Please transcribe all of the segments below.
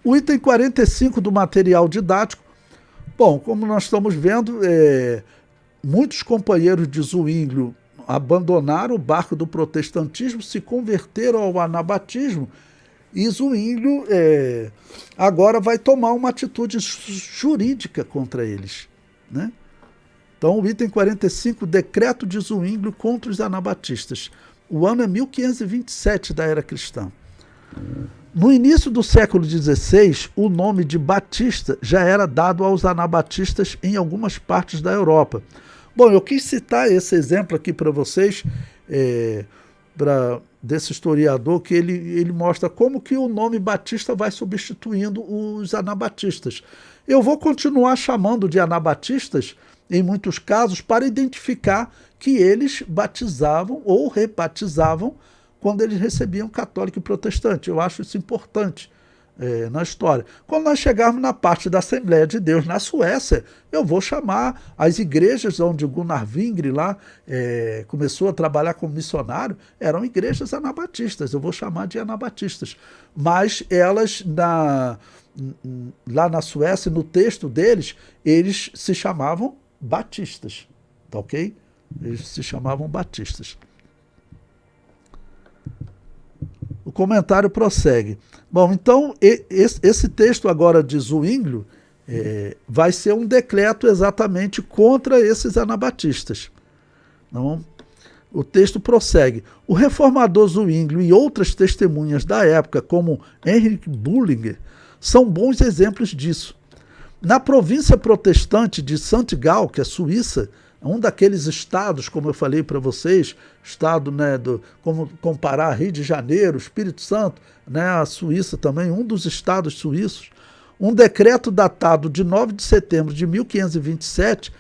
O item 45 do material didático. Bom, como nós estamos vendo, muitos companheiros de Zwinglio abandonaram o barco do protestantismo, se converteram ao anabatismo, e Zwinglio agora vai tomar uma atitude jurídica contra eles, né? Então, o item 45, decreto de Zwinglio contra os anabatistas. O ano é 1527 da era cristã. No início do século XVI, o nome de Batista já era dado aos anabatistas em algumas partes da Europa. Bom, eu quis citar esse exemplo aqui para vocês, desse historiador, que ele mostra como que o nome Batista vai substituindo os anabatistas. Eu vou continuar chamando de anabatistas, em muitos casos, para identificar que eles batizavam ou rebatizavam quando eles recebiam católico e protestante. Eu acho isso importante na história. Quando nós chegarmos na parte da Assembleia de Deus na Suécia, eu vou chamar as igrejas onde Gunnar Wingre lá começou a trabalhar como missionário, eram igrejas anabatistas, eu vou chamar de anabatistas. Mas elas, lá na Suécia, no texto deles, eles se chamavam batistas, tá ok? Eles se chamavam batistas. O comentário prossegue. Bom, então, esse texto agora de Zwinglio vai ser um decreto exatamente contra esses anabatistas. Não? O texto prossegue. O reformador Zwinglio e outras testemunhas da época, como Henrik Bullinger, são bons exemplos disso. Na província protestante de Saint-Gall, que é Suíça, um daqueles estados, como eu falei para vocês, estado, né, como comparar Rio de Janeiro, Espírito Santo, né, a Suíça também, um dos estados suíços, um decreto datado de 9 de setembro de 1527,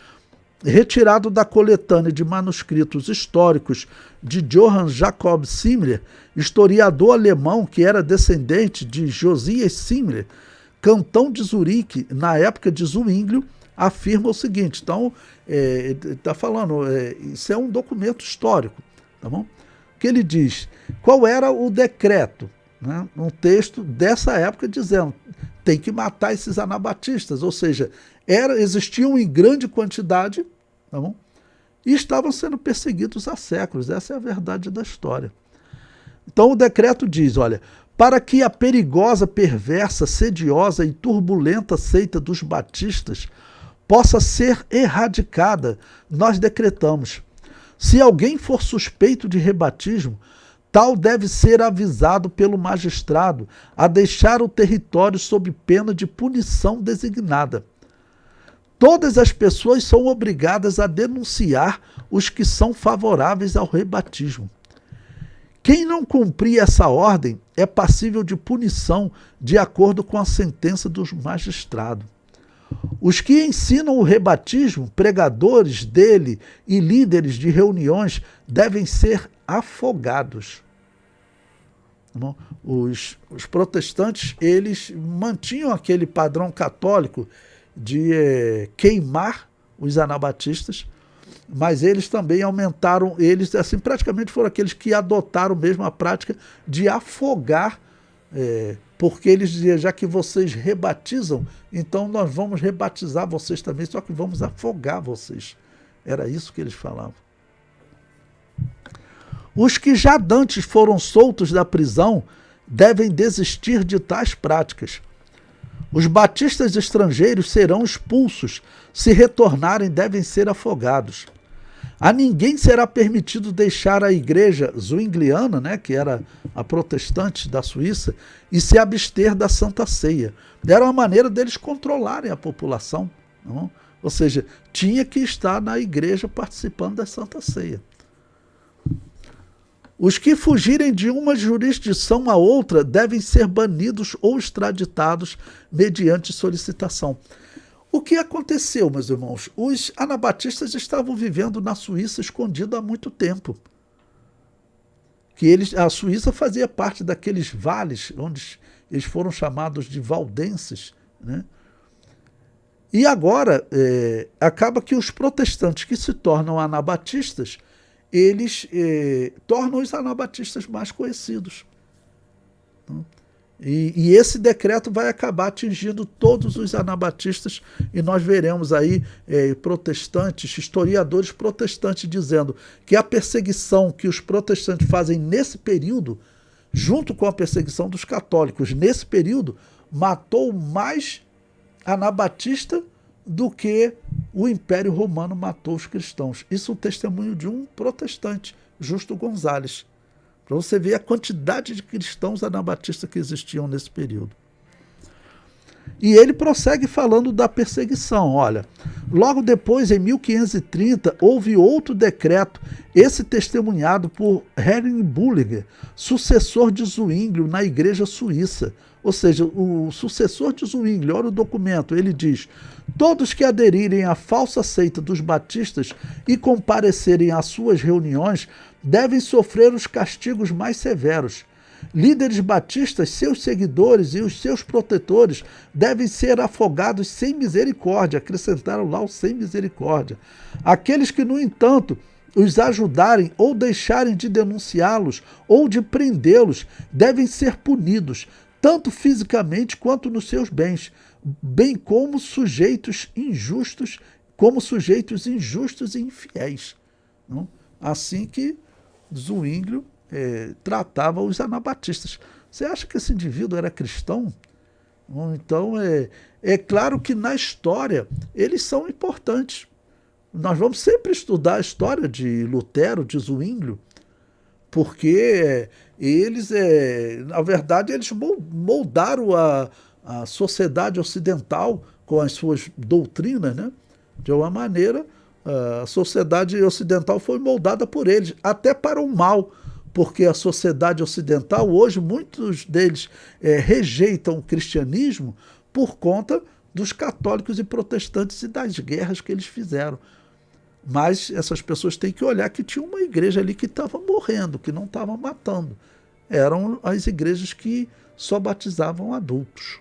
retirado da coletânea de manuscritos históricos de Johann Jacob Simmler, historiador alemão que era descendente de Josias Simmler, cantão de Zurique, na época de Zwinglio, afirma o seguinte. Então, está falando, isso é um documento histórico, tá bom? Que ele diz, qual era o decreto, né? Um texto dessa época dizendo, tem que matar esses anabatistas, ou seja, existiam em grande quantidade, tá bom? E estavam sendo perseguidos há séculos, essa é a verdade da história. Então o decreto diz, olha, para que a perigosa, perversa, sediosa e turbulenta seita dos batistas possa ser erradicada, nós decretamos. Se alguém for suspeito de rebatismo, tal deve ser avisado pelo magistrado a deixar o território sob pena de punição designada. Todas as pessoas são obrigadas a denunciar os que são favoráveis ao rebatismo. Quem não cumprir essa ordem é passível de punição de acordo com a sentença do magistrado. Os que ensinam o rebatismo, pregadores dele e líderes de reuniões, devem ser afogados. Os protestantes, eles mantinham aquele padrão católico de queimar os anabatistas, mas eles também aumentaram, eles assim praticamente foram aqueles que adotaram mesmo a prática de afogar, porque eles diziam, já que vocês rebatizam, então nós vamos rebatizar vocês também, só que vamos afogar vocês. Era isso que eles falavam. Os que já dantes foram soltos da prisão devem desistir de tais práticas. Os batistas estrangeiros serão expulsos, se retornarem devem ser afogados. A ninguém será permitido deixar a igreja zwingliana, né, que era a protestante da Suíça, e se abster da Santa Ceia. Era uma maneira deles controlarem a população. Não? Ou seja, tinha que estar na igreja participando da Santa Ceia. Os que fugirem de uma jurisdição a outra devem ser banidos ou extraditados mediante solicitação. O que aconteceu, meus irmãos? Os anabatistas estavam vivendo na Suíça escondido há muito tempo. A Suíça fazia parte daqueles vales onde eles foram chamados de valdenses, né? E agora acaba que os protestantes que se tornam anabatistas, eles tornam os anabatistas mais conhecidos. E esse decreto vai acabar atingindo todos os anabatistas, e nós veremos aí protestantes, historiadores protestantes, dizendo que a perseguição que os protestantes fazem nesse período, junto com a perseguição dos católicos, nesse período, matou mais anabatista do que o Império Romano matou os cristãos. Isso é um testemunho de um protestante, Justo Gonzalez, para você ver a quantidade de cristãos anabatistas que existiam nesse período. E ele prossegue falando da perseguição. Olha, logo depois, em 1530, houve outro decreto, esse testemunhado por Henry Bullinger, sucessor de Zwinglio na Igreja Suíça. Ou seja, o sucessor de Zwinglio, olha o documento, ele diz: todos que aderirem à falsa seita dos batistas e comparecerem às suas reuniões devem sofrer os castigos mais severos. Líderes batistas, seus seguidores e os seus protetores devem ser afogados sem misericórdia. Acrescentaram lá o sem misericórdia. Aqueles que, no entanto, os ajudarem ou deixarem de denunciá-los ou de prendê-los devem ser punidos, tanto fisicamente quanto nos seus bens, bem como sujeitos injustos e infiéis. Não? Assim que Zwinglio tratava os anabatistas. Você acha que esse indivíduo era cristão? Então, é claro que na história eles são importantes. Nós vamos sempre estudar a história de Lutero, de Zwinglio, porque eles, na verdade, eles moldaram a sociedade ocidental com as suas doutrinas, né? De uma maneira, a sociedade ocidental foi moldada por eles, até para o mal, porque a sociedade ocidental, hoje, muitos deles rejeitam o cristianismo por conta dos católicos e protestantes e das guerras que eles fizeram. Mas essas pessoas têm que olhar que tinha uma igreja ali que estava morrendo, que não estava matando. Eram as igrejas que só batizavam adultos.